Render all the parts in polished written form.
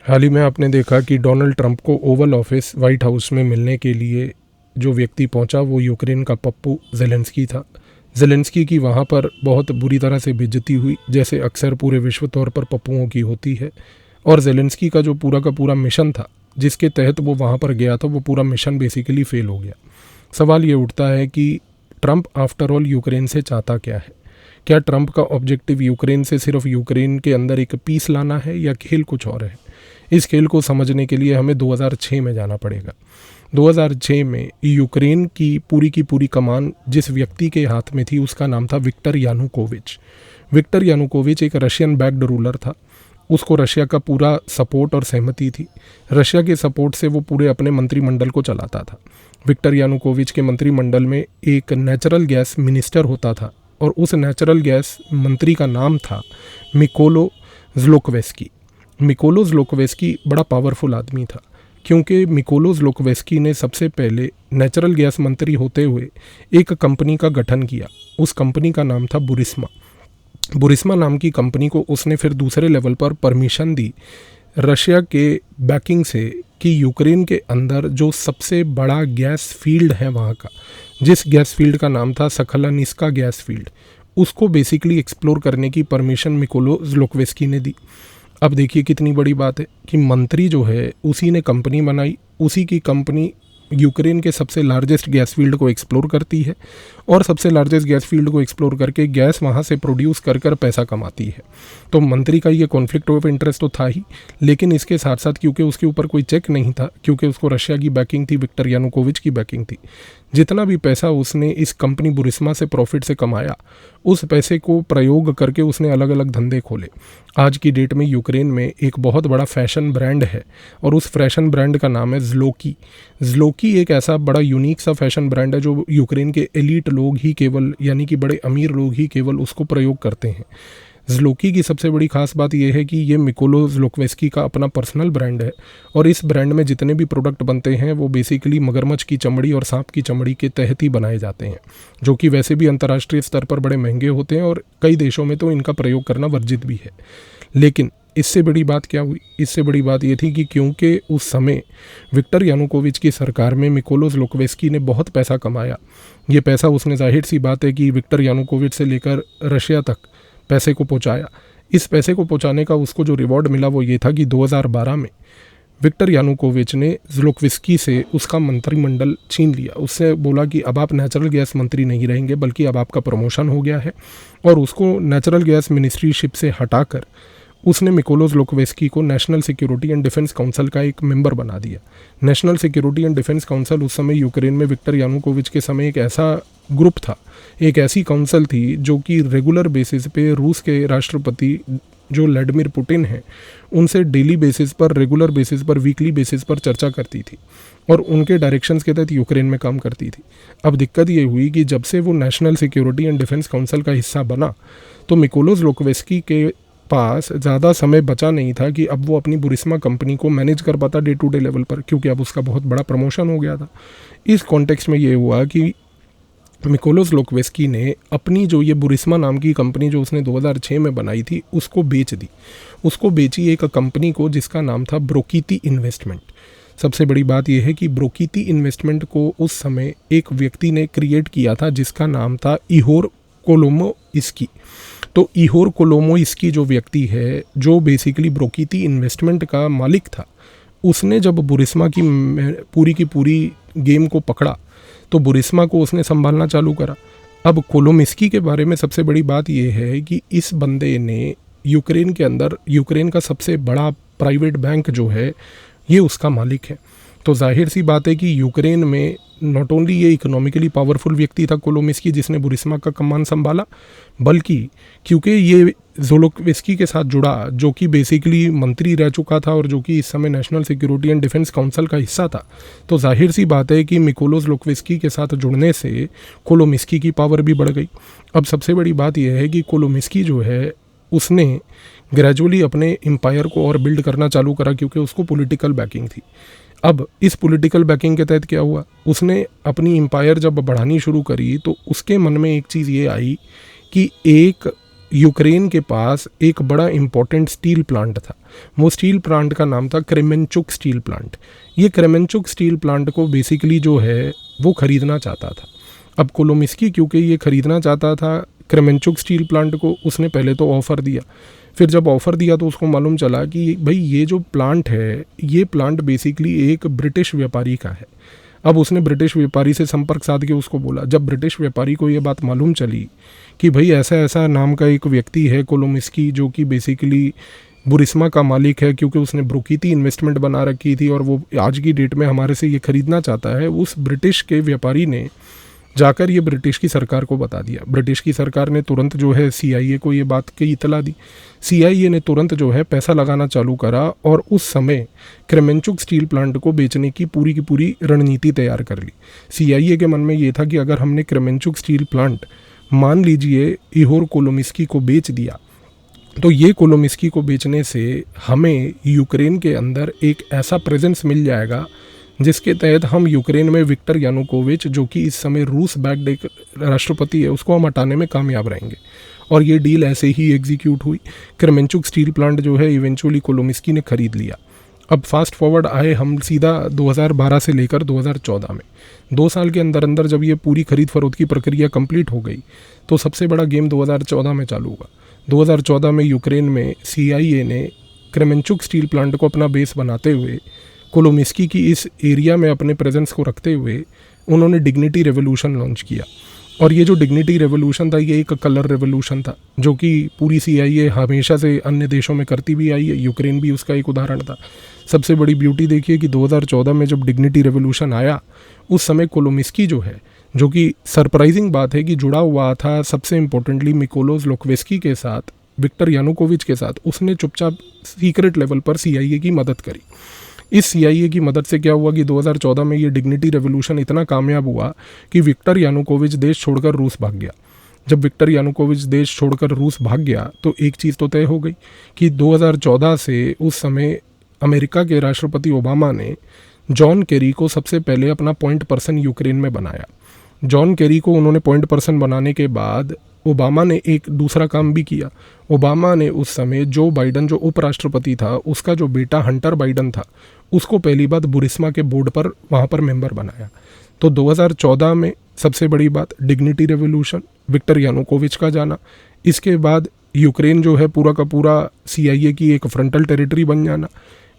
हाल ही में आपने देखा कि डोनाल्ड ट्रंप को ओवल ऑफिस वाइट हाउस में मिलने के लिए जो व्यक्ति पहुंचा वो यूक्रेन का पप्पू ज़ेलेंस्की था। ज़ेलेंस्की की वहां पर बहुत बुरी तरह से बेइज्जती हुई, जैसे अक्सर पूरे विश्व तौर पर पप्पुओं की होती है। और ज़ेलेंस्की का जो पूरा का पूरा मिशन था जिसके तहत वो वहां पर गया था, वो पूरा मिशन बेसिकली फेल हो गया। सवाल ये उठता है कि ट्रंप आफ्टर ऑल यूक्रेन से चाहता क्या है? क्या ट्रंप का ऑब्जेक्टिव यूक्रेन से सिर्फ यूक्रेन के अंदर एक पीस लाना है या खेल कुछ और है? इस खेल को समझने के लिए हमें 2006 में जाना पड़ेगा। 2006 में यूक्रेन की पूरी कमान जिस व्यक्ति के हाथ में थी उसका नाम था विक्टर यानुकोविच। विक्टर यानुकोविच एक रशियन बैक्ड रूलर था। उसको रशिया का पूरा सपोर्ट और सहमति थी। रशिया के सपोर्ट से वो पूरे अपने मंत्रिमंडल को चलाता था। विक्टर यानुकोविच के मंत्रिमंडल में एक नेचुरल गैस मिनिस्टर होता था और उस नेचुरल गैस मंत्री का नाम था मिकोलो ज़्लोकवेस्की। मिकोलो ज़्लोकवेस्की बड़ा पावरफुल आदमी था, क्योंकि मिकोलो ज़्लोकवेस्की ने सबसे पहले नेचुरल गैस मंत्री होते हुए एक कंपनी का गठन किया। उस कंपनी का नाम था बुरिस्मा। बुरिस्मा नाम की कंपनी को उसने फिर दूसरे लेवल पर परमिशन दी रशिया के बैकिंग से कि यूक्रेन के अंदर जो सबसे बड़ा गैस फील्ड है वहाँ का, जिस गैस फील्ड का नाम था सखलानिस्का गैस फील्ड, उसको बेसिकली एक्सप्लोर करने की परमिशन मिकोलो ज़्लोकवेस्की ने दी। अब देखिए कितनी बड़ी बात है कि मंत्री जो है उसी ने कंपनी बनाई, उसी की कंपनी यूक्रेन के सबसे लार्जेस्ट गैस फील्ड को एक्सप्लोर करती है और सबसे लार्जेस्ट गैस फील्ड को एक्सप्लोर करके गैस वहाँ से प्रोड्यूस कर कर पैसा कमाती है। तो मंत्री का ये कॉन्फ्लिक्ट ऑफ इंटरेस्ट तो था ही, लेकिन इसके साथ साथ क्योंकि उसके ऊपर कोई चेक नहीं था, क्योंकि उसको रशिया की बैकिंग थी, विक्टर यानुकोविच की बैकिंग थी, जितना भी पैसा उसने इस कंपनी बुरिस्मा से प्रॉफिट से कमाया उस पैसे को प्रयोग करके उसने अलग अलग धंधे खोले। आज की डेट में यूक्रेन में एक बहुत बड़ा फैशन ब्रांड है और उस फैशन ब्रांड का नाम है ज़्लोकी। ज़्लोकी एक ऐसा बड़ा यूनिक सा फैशन ब्रांड है जो यूक्रेन के एलीट लोग ही केवल, यानी कि बड़े अमीर लोग ही केवल उसको प्रयोग करते हैं। ज़्लोकी की सबसे बड़ी खास बात यह है कि ये मिकोलो ज़्लोकवेस्की का अपना पर्सनल ब्रांड है और इस ब्रांड में जितने भी प्रोडक्ट बनते हैं वो बेसिकली मगरमच्छ की चमड़ी और सांप की चमड़ी के तहत ही बनाए जाते हैं, जो कि वैसे भी अंतर्राष्ट्रीय स्तर पर बड़े महंगे होते हैं और कई देशों में तो इनका प्रयोग करना वर्जित भी है। लेकिन इससे बड़ी बात क्या हुई? इससे बड़ी बात ये थी कि क्योंकि उस समय विक्टर यानुकोविच की सरकार में मिकोलो ज़्लोकवेस्की ने बहुत पैसा कमाया। ये पैसा उसने जाहिर सी बात है कि विक्टर यानुकोविच से लेकर रशिया तक पैसे को पहुंचाया। इस पैसे को पहुंचाने का उसको जो रिवॉर्ड मिला वो ये था कि 2012 में विक्टर यानुकोविच ने ज़्लोकवेस्की से उसका मंत्रिमंडल छीन लिया। उससे बोला कि अब आप नेचुरल गैस मंत्री नहीं रहेंगे, बल्कि अब आपका प्रमोशन हो गया है, और उसको नेचुरल गैस मिनिस्ट्रीशिप से हटाकर उसने मिकोलो ज़्लोकवेस्की को national security and defence council का एक मेंबर बना दिया। National security and defence council उस समय यूक्रेन में विक्टर यानुकोविच के समय एक ऐसा ग्रुप था, एक ऐसी काउंसिल थी जो कि रेगुलर बेसिस पे रूस के राष्ट्रपति जो व्लादिमीर पुतिन हैं उनसे डेली बेसिस पर, रेगुलर बेसिस पर, वीकली बेसिस पर चर्चा करती थी और उनके डायरेक्शंस के तहत यूक्रेन में काम करती थी। अब दिक्कत ये हुई कि जब से वो national security and defence council का हिस्सा बना तो मिकोलो ज़्लोकवेस्की के पास ज़्यादा समय बचा नहीं था कि अब वो अपनी बुरिस्मा कंपनी को मैनेज कर पाता डे टू डे लेवल पर, क्योंकि अब उसका बहुत बड़ा प्रमोशन हो गया था। इस कॉन्टेक्स्ट में ये हुआ कि मिकोलो ज़्लोकवेस्की ने अपनी जो ये बुरिस्मा नाम की कंपनी जो उसने 2006 में बनाई थी उसको बेच दी। उसको बेची एक कंपनी को जिसका नाम था ब्रोकीती इन्वेस्टमेंट। सबसे बड़ी बात यह है कि ब्रोकीती इन्वेस्टमेंट को उस समय एक व्यक्ति ने क्रिएट किया था जिसका नाम था इहोर कोलोमोइस्की। तो इहोर कोलोमोइस्की जो व्यक्ति है, जो बेसिकली ब्रोकीती इन्वेस्टमेंट का मालिक था, उसने जब बुरिस्मा की पूरी गेम को पकड़ा तो बुरिस्मा को उसने संभालना चालू करा। अब कोलोमिस्की के बारे में सबसे बड़ी बात यह है कि इस बंदे ने यूक्रेन के अंदर, यूक्रेन का सबसे बड़ा प्राइवेट बैंक जो है ये उसका मालिक है। तो जाहिर सी बात है कि यूक्रेन में नॉट ओनली ये इकोनॉमिकली पावरफुल व्यक्ति था कोलोमिस्की जिसने बुरिस्मा का कमान संभाला, बल्कि क्योंकि ये ज़्लोकवेस्की के साथ जुड़ा जो कि बेसिकली मंत्री रह चुका था और जो कि इस समय national security and defence council का हिस्सा था, तो जाहिर सी बात है कि मिकोलो ज़्लोकवेस्की के साथ जुड़ने से कोलोमिस्की की पावर भी बढ़ गई। अब सबसे बड़ी बात यह है कि कोलोमिस्की जो है उसने ग्रेजुअली अपने एम्पायर को और बिल्ड करना चालू करा, क्योंकि उसको पॉलिटिकल बैकिंग थी। अब इस पॉलिटिकल बैकिंग के तहत क्या हुआ, उसने अपनी एम्पायर जब बढ़ानी शुरू करी तो उसके मन में एक चीज़ ये आई कि एक यूक्रेन के पास एक बड़ा इम्पोर्टेंट स्टील प्लांट था। वो स्टील प्लांट का नाम था क्रेमेंचुक स्टील प्लांट। ये क्रेमेंचुक स्टील प्लांट को बेसिकली जो है वो ख़रीदना चाहता था। अब कोलोमिस्की क्योंकि ये ख़रीदना चाहता था क्रेमेंचुक स्टील प्लांट को, उसने पहले तो ऑफ़र दिया। फिर जब ऑफ़र दिया तो उसको मालूम चला कि भाई ये जो प्लांट है, ये प्लांट बेसिकली एक ब्रिटिश व्यापारी का है। अब उसने ब्रिटिश व्यापारी से संपर्क साध के उसको बोला। जब ब्रिटिश व्यापारी को ये बात मालूम चली कि भाई ऐसा ऐसा नाम का एक व्यक्ति है कोलोमिस्की, जो कि बेसिकली बुरिस्मा का मालिक है, क्योंकि उसने ब्रुकीती इन्वेस्टमेंट बना रखी थी और वो आज की डेट में हमारे से ये ख़रीदना चाहता है, उस ब्रिटिश के व्यापारी ने जाकर ये ब्रिटिश की सरकार को बता दिया। ब्रिटिश की सरकार ने तुरंत जो है CIA को ये बात की इतला दी। CIA ने तुरंत जो है पैसा लगाना चालू करा और उस समय क्रेमेंचुक स्टील प्लांट को बेचने की पूरी रणनीति तैयार कर ली। CIA के मन में ये था कि अगर हमने क्रेमेंचुक स्टील प्लांट मान लीजिए इहोर कोलोमिस्की को बेच दिया, तो ये कोलोमिस्की को बेचने से हमें यूक्रेन के अंदर एक ऐसा प्रेजेंस मिल जाएगा जिसके तहत हम यूक्रेन में विक्टर यानुकोविच, जो कि इस समय रूस बैक्ड एक राष्ट्रपति है, उसको हम हटाने में कामयाब रहेंगे। और ये डील ऐसे ही एग्जीक्यूट हुई। क्रेमेंचुक स्टील प्लांट जो है इवेंचुअली कोलोमिस्की ने खरीद लिया। अब फास्ट फॉरवर्ड आए हम सीधा 2012 से लेकर 2014 में। 2 साल के अंदर अंदर जब ये पूरी खरीद फरोख्त की प्रक्रिया कंप्लीट हो गई तो सबसे बड़ा गेम 2014 में चालू हुआ। 2014 में यूक्रेन में CIA ने क्रेमेंचुक स्टील प्लांट को अपना बेस बनाते हुए, कोलोमिस्की की इस एरिया में अपने प्रेजेंस को रखते हुए उन्होंने डिग्निटी रेवोल्यूशन लॉन्च किया। और ये जो डिग्निटी रेवोल्यूशन था, ये एक कलर रेवोल्यूशन था, जो कि पूरी CIA हमेशा से अन्य देशों में करती भी आई है। यूक्रेन भी उसका एक उदाहरण था। सबसे बड़ी ब्यूटी देखिए कि 2014 में जब डिग्निटी रेवोल्यूशन आया, उस समय कोलोमिस्की जो है, जो कि सरप्राइजिंग बात है कि जुड़ा हुआ था सबसे इम्पोर्टेंटली मिकोलोस लोक्वेस्की के साथ, विक्टर यानुकोविच के साथ, उसने चुपचाप सीक्रेट लेवल पर CIA की मदद करी। इस CIA की मदद से क्या हुआ कि 2014 में ये डिग्निटी रेवोल्यूशन इतना कामयाब हुआ कि विक्टर यानुकोविच देश छोड़कर रूस भाग गया। जब विक्टर यानुकोविच देश छोड़कर रूस भाग गया तो एक चीज़ तो तय हो गई कि 2014 से उस समय अमेरिका के राष्ट्रपति ओबामा ने जॉन केरी को सबसे पहले अपना पॉइंट पर्सन यूक्रेन में बनाया। जॉन केरी को उन्होंने पॉइंट पर्सन बनाने के बाद ओबामा ने एक दूसरा काम भी किया। ओबामा ने उस समय जो बाइडन, जो उपराष्ट्रपति था, उसका जो बेटा हंटर बाइडन था, उसको पहली बात बुरिस्मा के बोर्ड पर वहाँ पर मेंबर बनाया। तो 2014 में सबसे बड़ी बात डिग्निटी रेवोल्यूशन, विक्टर यानुकोविच का जाना, इसके बाद यूक्रेन जो है पूरा का पूरा CIA की एक फ्रंटल टेरिटरी बन जाना,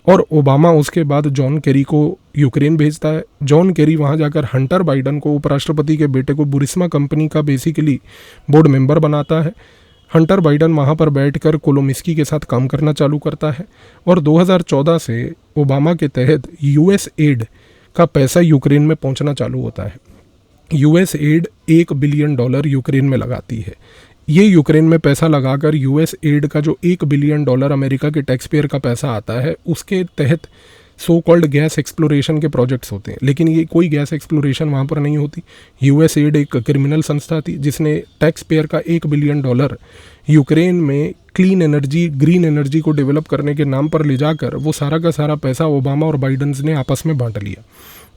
और ओबामा उसके बाद जॉन केरी को यूक्रेन भेजता है। जॉन केरी वहाँ जाकर हंटर बाइडन को, उपराष्ट्रपति के बेटे को, बुरिस्मा कंपनी का बेसिकली बोर्ड मेंबर बनाता है। हंटर बाइडन वहाँ पर बैठकर कोलोमिस्की के साथ काम करना चालू करता है और 2014 से ओबामा के तहत US एड का पैसा यूक्रेन में पहुँचना चालू होता है। US एड $1 बिलियन यूक्रेन में लगाती है। ये यूक्रेन में पैसा लगाकर US एड का जो $1 बिलियन अमेरिका के टैक्स पेयर का पैसा आता है, उसके तहत सो कॉल्ड गैस एक्सप्लोरेशन के प्रोजेक्ट्स होते हैं। लेकिन ये कोई गैस एक्सप्लोरेशन वहाँ पर नहीं होती। US एड एक क्रिमिनल संस्था थी जिसने टैक्स पेयर का $1 बिलियन यूक्रेन में क्लीन एनर्जी, ग्रीन एनर्जी को डेवलप करने के नाम पर ले जाकर वो सारा का सारा पैसा ओबामा और बाइडन ने आपस में बांट लिया।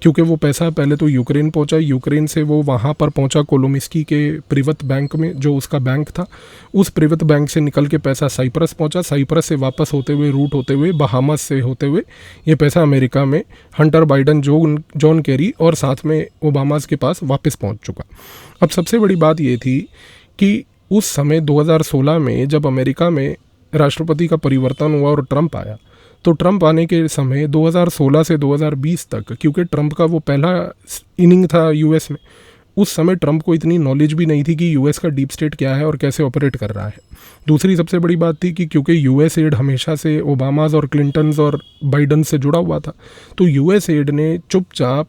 क्योंकि वो पैसा पहले तो यूक्रेन पहुंचा, यूक्रेन से वो वहाँ पर पहुंचा कोलोमिस्की के प्रिवत बैंक में, जो उसका बैंक था। उस प्रिवत बैंक से निकल के पैसा साइप्रस पहुंचा, साइप्रस से वापस होते हुए, रूट होते हुए, बहामास से होते हुए ये पैसा अमेरिका में हंटर बाइडन, जॉन केरी और साथ में ओबामास के पास वापस पहुँच चुका। अब सबसे बड़ी बात ये थी कि उस समय 2016 में जब अमेरिका में राष्ट्रपति का परिवर्तन हुआ और ट्रंप आया, तो ट्रंप आने के समय 2016 से 2020 तक, क्योंकि ट्रंप का वो पहला इनिंग था US में, उस समय ट्रंप को इतनी नॉलेज भी नहीं थी कि US का डीप स्टेट क्या है और कैसे ऑपरेट कर रहा है। दूसरी सबसे बड़ी बात थी कि क्योंकि US एड हमेशा से ओबामाज और क्लिंटन्स और बाइडन से जुड़ा हुआ था, तो US एड ने चुपचाप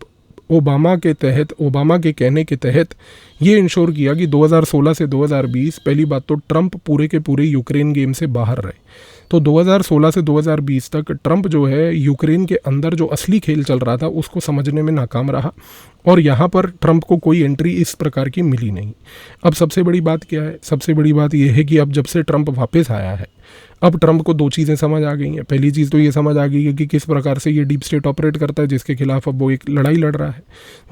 ओबामा के तहत, ओबामा के कहने के तहत ये इंश्योर किया कि 2016 से 2020 पहली बात तो ट्रंप पूरे के पूरे यूक्रेन गेम से बाहर रहे। तो 2016 से 2020 तक ट्रंप जो है यूक्रेन के अंदर जो असली खेल चल रहा था उसको समझने में नाकाम रहा और यहाँ पर ट्रंप को कोई एंट्री इस प्रकार की मिली नहीं। अब सबसे बड़ी बात क्या है? सबसे बड़ी बात यह है कि अब जब से ट्रंप वापस आया है, अब ट्रंप को 2 चीज़ें समझ आ गई हैं। पहली चीज़ तो ये समझ आ गई है कि किस प्रकार से ये डीप स्टेट ऑपरेट करता है, जिसके खिलाफ अब वो एक लड़ाई लड़ रहा है।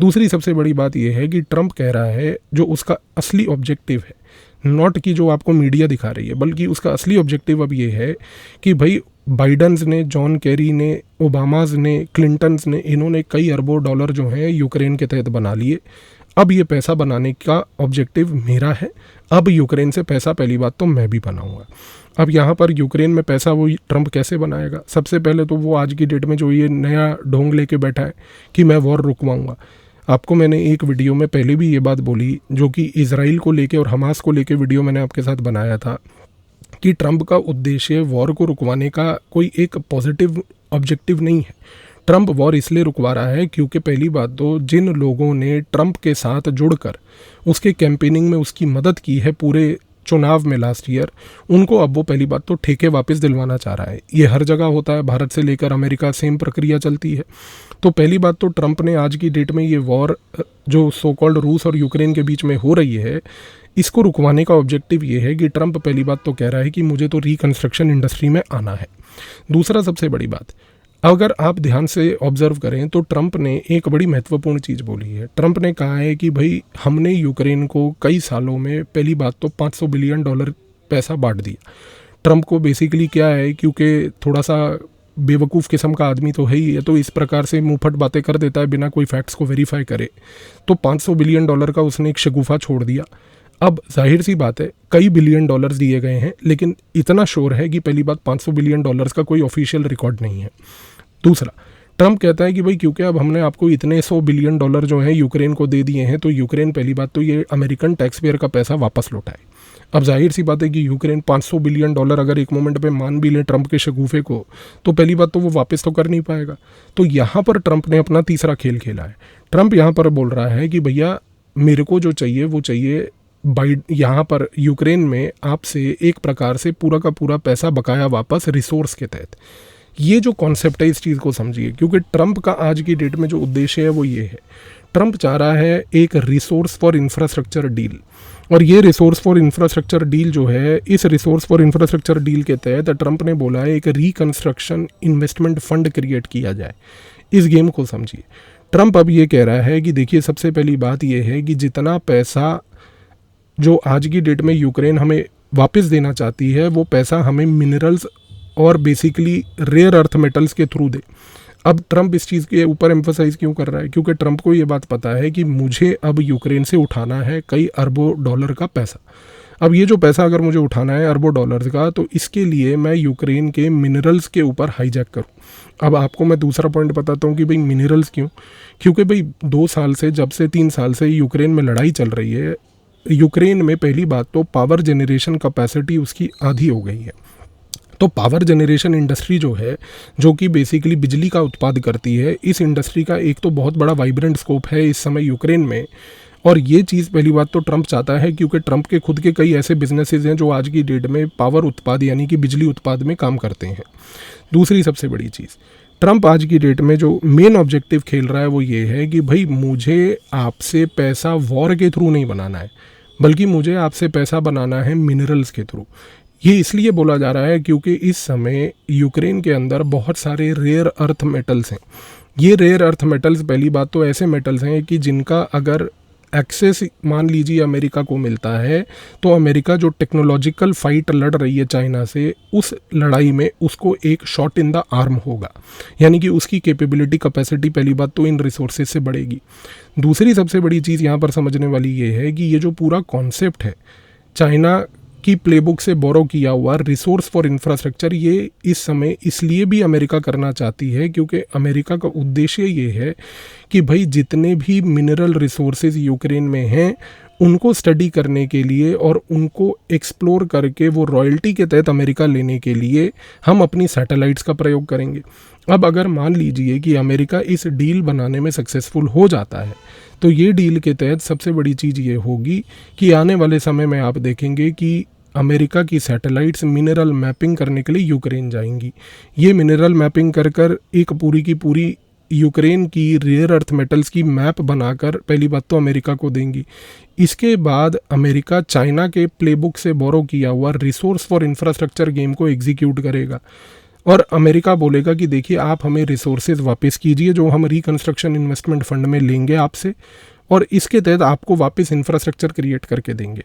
दूसरी सबसे बड़ी बात यह है कि ट्रंप कह रहा है जो उसका असली ऑब्जेक्टिव है, नॉट कि जो आपको मीडिया दिखा रही है, बल्कि उसका असली ऑब्जेक्टिव अब ये है कि भाई बाइडन्स ने, जॉन कैरी ने, ओबामाज ने, क्लिंटन्स ने, इन्होंने कई अरबों डॉलर जो हैं यूक्रेन के तहत बना लिए। अब ये पैसा बनाने का ऑब्जेक्टिव मेरा है। अब यूक्रेन से पैसा पहली बात तो मैं भी बनाऊंगा। अब यहाँ पर यूक्रेन में पैसा वो ट्रंप कैसे बनाएगा? सबसे पहले तो वो आज की डेट में जो ये नया ढोंग लेके बैठा है कि मैं वॉर रुकवाऊंगा। आपको मैंने एक वीडियो में पहले भी ये बात बोली, जो कि इजराइल को लेके और हमास को लेके वीडियो मैंने आपके साथ बनाया था, कि ट्रंप का उद्देश्य वॉर को रुकवाने का कोई एक पॉजिटिव ऑब्जेक्टिव नहीं है। ट्रंप वॉर इसलिए रुकवा रहा है क्योंकि पहली बात तो जिन लोगों ने ट्रंप के साथ जुड़कर उसके कैंपेनिंग में उसकी मदद की है पूरे चुनाव में लास्ट ईयर, उनको अब वो पहली बात तो ठेके वापस दिलवाना चाह रहा है। ये हर जगह होता है, भारत से लेकर अमेरिका सेम प्रक्रिया चलती है। तो पहली बात तो ट्रंप ने आज की डेट में ये वॉर जो सो कॉल्ड रूस और यूक्रेन के बीच में हो रही है, इसको रुकवाने का ऑब्जेक्टिव ये है कि ट्रंप पहली बात तो कह रहा है कि मुझे तो रिकंस्ट्रक्शन इंडस्ट्री में आना है। दूसरा सबसे बड़ी बात, अगर आप ध्यान से ऑब्जर्व करें तो ट्रंप ने एक बड़ी महत्वपूर्ण चीज़ बोली है। ट्रंप ने कहा है कि भाई हमने यूक्रेन को कई सालों में पहली बात तो $500 बिलियन पैसा बांट दिया। ट्रंप को बेसिकली क्या है, क्योंकि थोड़ा सा बेवकूफ़ किस्म का आदमी तो है ही है, तो इस प्रकार से मुंहफट बातें कर देता है बिना कोई फैक्ट्स को वेरीफाई करे। तो $500 बिलियन का उसने एक शगुफा छोड़ दिया। अब जाहिर सी बात है कई बिलियन डॉलर्स दिए गए हैं, लेकिन इतना श्योर है कि पहली बात $500 बिलियन का कोई ऑफिशियल रिकॉर्ड नहीं है। दूसरा, ट्रंप कहता है कि भाई क्योंकि अब हमने आपको इतने $100 बिलियन जो हैं यूक्रेन को दे दिए हैं, तो यूक्रेन पहली बात तो ये अमेरिकन टैक्स पेयर का पैसा वापस लौटाए। अब जाहिर सी बात है कि यूक्रेन $500 बिलियन अगर एक मोमेंट पे मान भी ले ट्रंप के शगुफे को, तो पहली बात तो वो वापस तो कर नहीं पाएगा। तो यहाँ पर ट्रंप ने अपना तीसरा खेल खेला है। ट्रंप यहाँ पर बोल रहा है कि भैया मेरे को जो चाहिए वो चाहिए यहाँ पर यूक्रेन में आपसे एक प्रकार से पूरा का पूरा पैसा बकाया वापस रिसोर्स के तहत। ये जो कॉन्सेप्ट है इस चीज़ को समझिए, क्योंकि ट्रंप का आज की डेट में जो उद्देश्य है वो ये है। ट्रंप चाह रहा है एक रिसोर्स फॉर इंफ्रास्ट्रक्चर डील, और ये रिसोर्स फॉर इंफ्रास्ट्रक्चर डील जो है, इस रिसोर्स फॉर इंफ्रास्ट्रक्चर डील के तहत ट्रंप ने बोला है एक रिकंस्ट्रक्शन इन्वेस्टमेंट फंड क्रिएट किया जाए। इस गेम को समझिए। ट्रंप अब ये कह रहा है कि देखिए सबसे पहली बात ये है कि जितना पैसा जो आज की डेट में यूक्रेन हमें वापस देना चाहती है, वो पैसा हमें मिनरल्स और बेसिकली रेयर अर्थ मेटल्स के थ्रू दे। अब ट्रंप इस चीज़ के ऊपर एम्फोसाइज क्यों कर रहा है? क्योंकि ट्रंप को ये बात पता है कि मुझे अब यूक्रेन से उठाना है कई अरबों डॉलर का पैसा। अब ये जो पैसा अगर मुझे उठाना है अरबों डॉलर्स का, तो इसके लिए मैं यूक्रेन के मिनरल्स के ऊपर हाईजैक करूँ। अब आपको मैं दूसरा पॉइंट बताता हूँ कि भाई मिनरल्स क्यों? क्योंकि भाई 2 साल से, जब से 3 साल से यूक्रेन में लड़ाई चल रही है, यूक्रेन में पहली बात तो पावर जनरेशन कैपेसिटी उसकी आधी हो गई है। तो पावर जनरेशन इंडस्ट्री जो है, जो कि बेसिकली बिजली का उत्पाद करती है, इस इंडस्ट्री का एक तो बहुत बड़ा वाइब्रेंट स्कोप है इस समय यूक्रेन में। और ये चीज़ पहली बात तो ट्रंप चाहता है, क्योंकि ट्रंप के खुद के कई ऐसे बिजनेसेस हैं जो आज की डेट में पावर उत्पाद यानी कि बिजली उत्पाद में काम करते हैं। दूसरी सबसे बड़ी चीज़, ट्रंप आज की डेट में जो मेन ऑब्जेक्टिव खेल रहा है वो ये है कि भाई मुझे आपसे पैसा वॉर के थ्रू नहीं बनाना है, बल्कि मुझे आपसे पैसा बनाना है मिनरल्स के थ्रू। ये इसलिए बोला जा रहा है क्योंकि इस समय यूक्रेन के अंदर बहुत सारे रेयर अर्थ मेटल्स हैं। ये रेयर अर्थ मेटल्स पहली बात तो ऐसे मेटल्स हैं कि जिनका अगर एक्सेस मान लीजिए अमेरिका को मिलता है, तो अमेरिका जो टेक्नोलॉजिकल फाइट लड़ रही है चाइना से, उस लड़ाई में उसको एक शॉट इन द आर्म होगा, यानी कि उसकी कैपेबिलिटी कैपेसिटी पहली बात तो इन रिसोर्सेज से बढ़ेगी। दूसरी सबसे बड़ी चीज़ यहाँ पर समझने वाली ये है कि ये जो पूरा कॉन्सेप्ट है चाइना की प्लेबुक से बोरो किया हुआ रिसोर्स फॉर इंफ्रास्ट्रक्चर, ये इस समय इसलिए भी अमेरिका करना चाहती है क्योंकि अमेरिका का उद्देश्य ये है कि भाई जितने भी मिनरल रिसोर्सेज यूक्रेन में हैं उनको स्टडी करने के लिए और उनको एक्सप्लोर करके वो रॉयल्टी के तहत अमेरिका लेने के लिए हम अपनी सैटेलाइट्स का प्रयोग करेंगे। अब अगर मान लीजिए कि अमेरिका इस डील बनाने में सक्सेसफुल हो जाता है, तो ये डील के तहत सबसे बड़ी चीज़ ये होगी कि आने वाले समय में आप देखेंगे कि अमेरिका की सैटेलाइट्स मिनरल मैपिंग करने के लिए यूक्रेन जाएंगी। ये मिनरल मैपिंग कर कर एक पूरी की पूरी यूक्रेन की रेयर अर्थ मेटल्स की मैप बनाकर पहली बात तो अमेरिका को देंगी। इसके बाद अमेरिका चाइना के प्लेबुक से बोरो किया हुआ रिसोर्स फॉर इंफ्रास्ट्रक्चर गेम को एग्जीक्यूट करेगा और अमेरिका बोलेगा कि देखिए आप हमें रिसोर्सेज वापस कीजिए जो हम रिकंस्ट्रक्शन इन्वेस्टमेंट फंड में लेंगे आपसे, और इसके तहत आपको वापस इंफ्रास्ट्रक्चर क्रिएट करके देंगे।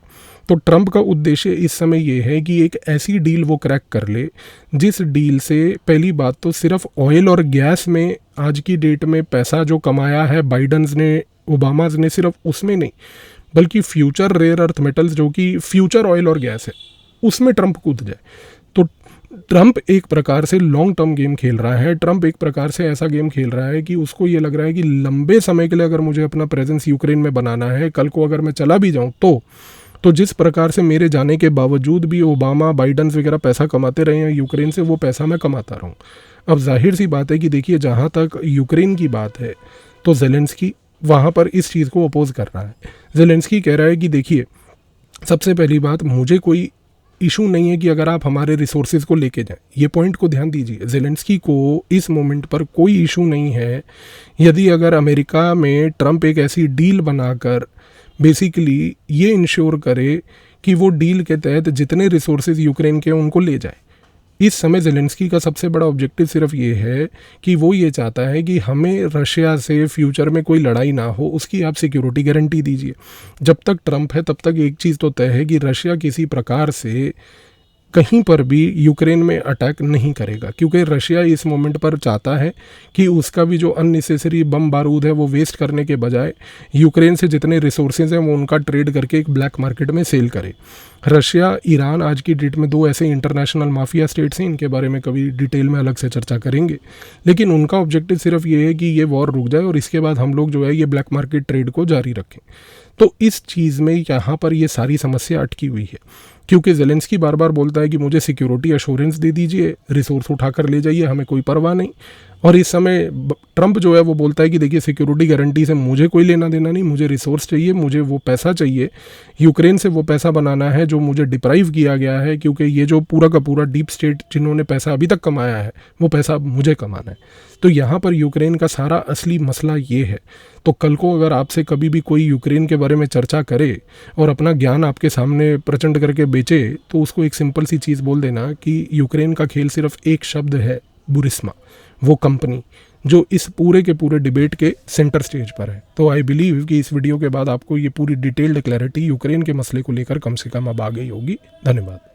तो ट्रंप का उद्देश्य इस समय ये है कि एक ऐसी डील वो क्रैक कर ले जिस डील से पहली बात तो सिर्फ ऑयल और गैस में आज की डेट में पैसा जो कमाया है बाइडन्स ने, ओबामाज ने, सिर्फ उसमें नहीं बल्कि फ्यूचर रेयर अर्थ मेटल्स जो कि फ्यूचर ऑयल और गैस है उसमें ट्रंप कूद जाए। तो ट्रंप एक प्रकार से लॉन्ग टर्म गेम खेल रहा है। ट्रंप एक प्रकार से ऐसा गेम खेल रहा है कि उसको ये लग रहा है कि लंबे समय के लिए अगर मुझे अपना प्रेजेंस यूक्रेन में बनाना है, कल को अगर मैं चला भी जाऊं तो जिस प्रकार से मेरे जाने के बावजूद भी ओबामा बाइडन्स वगैरह पैसा कमाते रहे हैं यूक्रेन से, वो पैसा मैं कमाता रहूं। अब जाहिर सी बात है कि देखिए जहाँ तक यूक्रेन की बात है तो ज़ेलेंस्की वहाँ पर इस चीज़ को अपोज कर रहा है। ज़ेलेंस्की कह रहा है कि देखिए सबसे पहली बात, मुझे कोई इशू नहीं है कि अगर आप हमारे रिसोर्सेज को लेके जाएं। ये पॉइंट को ध्यान दीजिए, ज़ेलेंस्की को इस मोमेंट पर कोई इशू नहीं है यदि अगर अमेरिका में ट्रंप एक ऐसी डील बनाकर बेसिकली ये इंश्योर करे कि वो डील के तहत जितने रिसोर्सेज यूक्रेन के उनको ले जाए। इस समय ज़ेलेंस्की का सबसे बड़ा ऑब्जेक्टिव सिर्फ ये है कि वो ये चाहता है कि हमें रशिया से फ्यूचर में कोई लड़ाई ना हो, उसकी आप सिक्योरिटी गारंटी दीजिए। जब तक ट्रंप है तब तक एक चीज़ तो तय है कि रशिया किसी प्रकार से कहीं पर भी यूक्रेन में अटैक नहीं करेगा, क्योंकि रशिया इस मोमेंट पर चाहता है कि उसका भी जो अननेसेसरी बम बारूद है वो वेस्ट करने के बजाय यूक्रेन से जितने रिसोर्सेज हैं वो उनका ट्रेड करके एक ब्लैक मार्केट में सेल करे। रशिया, ईरान आज की डेट में दो ऐसे इंटरनेशनल माफिया स्टेट्स हैं, इनके बारे में कभी डिटेल में अलग से चर्चा करेंगे, लेकिन उनका ऑब्जेक्टिव सिर्फ ये है कि ये वॉर रुक जाए और इसके बाद हम लोग जो है ये ब्लैक मार्केट ट्रेड को जारी रखें। तो इस चीज़ में यहाँ पर ये सारी समस्या अटकी हुई है, क्योंकि ज़ेलेंस्की बार बार बोलता है कि मुझे सिक्योरिटी अश्योरेंस दे दीजिए, रिसोर्स उठाकर ले जाइए, हमें कोई परवाह नहीं। और इस समय ट्रंप जो है वो बोलता है कि देखिए सिक्योरिटी गारंटी से मुझे कोई लेना देना नहीं, मुझे रिसोर्स चाहिए, मुझे वो पैसा चाहिए, यूक्रेन से वो पैसा बनाना है जो मुझे डिप्राइव किया गया है, क्योंकि ये जो पूरा का पूरा डीप स्टेट जिन्होंने पैसा अभी तक कमाया है वो पैसा मुझे कमाना है। तो यहाँ पर यूक्रेन का सारा असली मसला ये है। तो कल को अगर आपसे कभी भी कोई यूक्रेन के बारे में चर्चा करे और अपना ज्ञान आपके सामने प्रचंड करके बेचे, तो उसको एक सिंपल सी चीज़ बोल देना कि यूक्रेन का खेल सिर्फ एक शब्द है, बुरिस्मा, वो कंपनी जो इस पूरे के पूरे डिबेट के सेंटर स्टेज पर है। तो आई बिलीव कि इस वीडियो के बाद आपको ये पूरी डिटेल्ड क्लैरिटी यूक्रेन के मसले को लेकर कम से कम अब आ गई होगी। धन्यवाद।